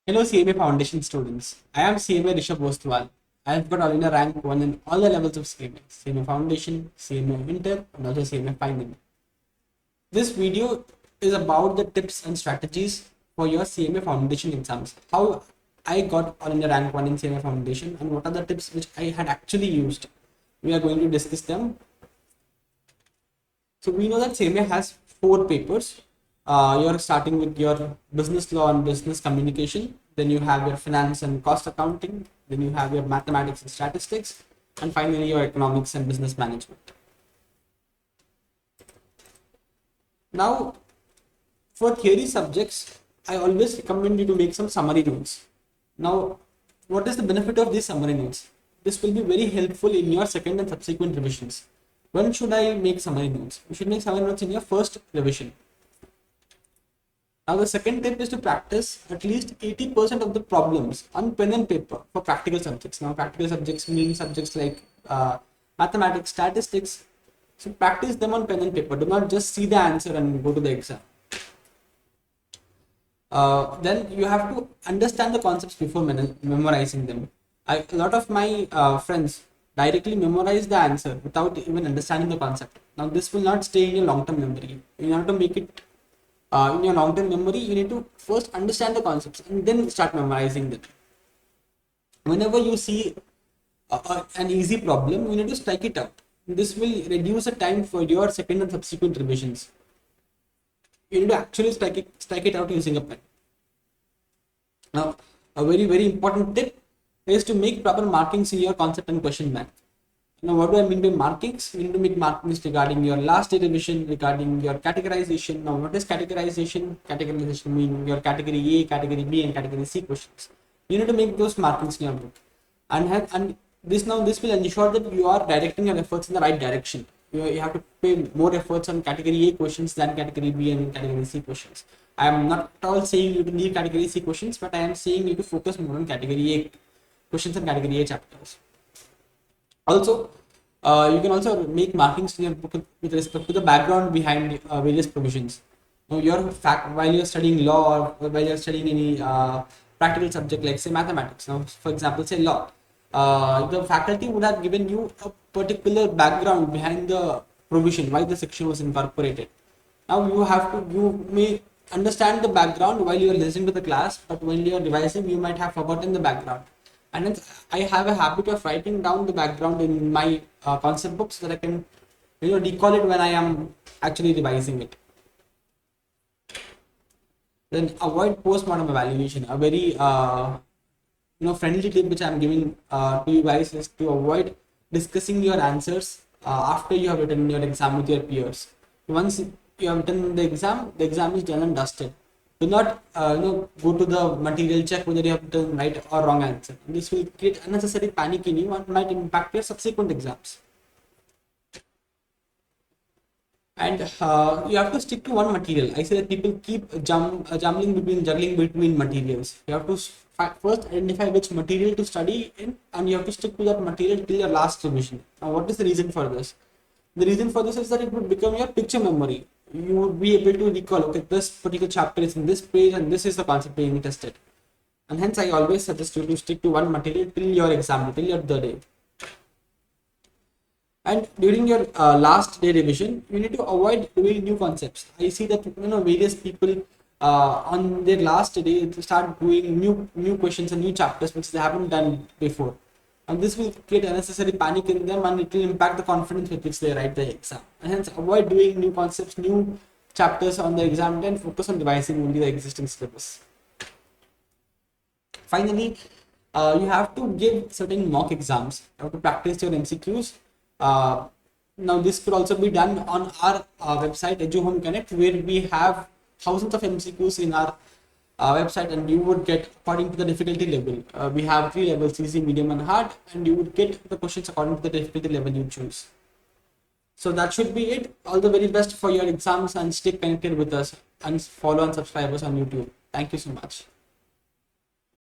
Hello CMA Foundation students. I am CMA Rishab Ostwal. I have got all in a rank 1 in all the levels of CMA. CMA Foundation, CMA Inter, and also CMA Final. This video is about the tips and strategies for your CMA Foundation exams. How I got all in the rank 1 in CMA Foundation and what are the tips which I had actually used. We are going to discuss them. So we know that CMA has 4 papers. You're starting with your business law and business communication. Then you have your finance and cost accounting. Then you have your mathematics and statistics. And finally, your economics and business management. Now, for theory subjects, I always recommend you to make some summary notes. Now, what is the benefit of these summary notes? This will be very helpful in your second and subsequent revisions. When should I make summary notes? You should make summary notes in your first revision. Now the second tip is to practice at least 80% of the problems on pen and paper for practical subjects. Now practical subjects mean subjects like mathematics, statistics. So practice them on pen and paper. Do not just see the answer and go to the exam. Then you have to understand the concepts before memorizing them. A lot of my friends directly memorize the answer without even understanding the concept. Now this will not stay in your long-term memory. You have to make it in your long-term memory. You need to first understand the concepts and then start memorizing them. Whenever you see an easy problem, you need to strike it out. This will reduce the time for your second and subsequent revisions. You need to actually strike it out using a pen. Now, a very important tip is to make proper markings in your concept and question bank. Now, what do I mean by markings? You need to make markings regarding your last day revision, regarding your categorization. Now, what is categorization? Categorization means your category A, category B, and category C questions. You need to make those markings in your book, and this will ensure that you are directing your efforts in the right direction. You have to pay more efforts on category A questions than category B and category C questions. I am not at all saying you to leave category C questions, but I am saying you to focus more on category A questions and category A chapters. Also, you can also make markings in your book with respect to the background behind various provisions. Now, while you're studying law or while you're studying any practical subject like say mathematics. Now, for example, say law, the faculty would have given you a particular background behind the provision, why the section was incorporated. Now, you may understand the background while you are listening to the class, but when you are revising, you might have forgotten the background. And then I have a habit of writing down the background in my concept books so that I can recall it when I am actually revising it. Then avoid post-mortem evaluation. A very friendly tip which I am giving to you guys is to avoid discussing your answers after you have written your exam with your peers. Once you have written the exam is done and dusted. Do not go to the material, check whether you have done right or wrong answer. This will create unnecessary panic in you and might impact your subsequent exams. And you have to stick to one material. I say that people keep juggling between materials. You have to first identify which material to study in, and you have to stick to that material till your last revision. Now, what is the reason for this? The reason for this is that it would become your picture memory. You would be able to recall, okay, this particular chapter is in this page and this is the concept being tested. And hence I always suggest you to stick to one material till your exam, till your third day. And during your last day revision, you need to avoid doing new concepts. I see that various people on their last day start doing new questions and new chapters which they haven't done before. And this will create unnecessary panic in them and it will impact the confidence with which they write the exam. And hence avoid doing new concepts, new chapters on the exam and focus on revising only the existing syllabus. Finally, you have to give certain mock exams. You have to practice your MCQs. Now this could also be done on our website Edu Home Connect, where we have thousands of MCQs in our website, and you would get according to the difficulty level. We have 3 levels: easy, medium, and hard, and you would get the questions according to the difficulty level you choose. So that should be it. All the very best for your exams, and stay connected with us and follow and subscribe us on YouTube. Thank you so much.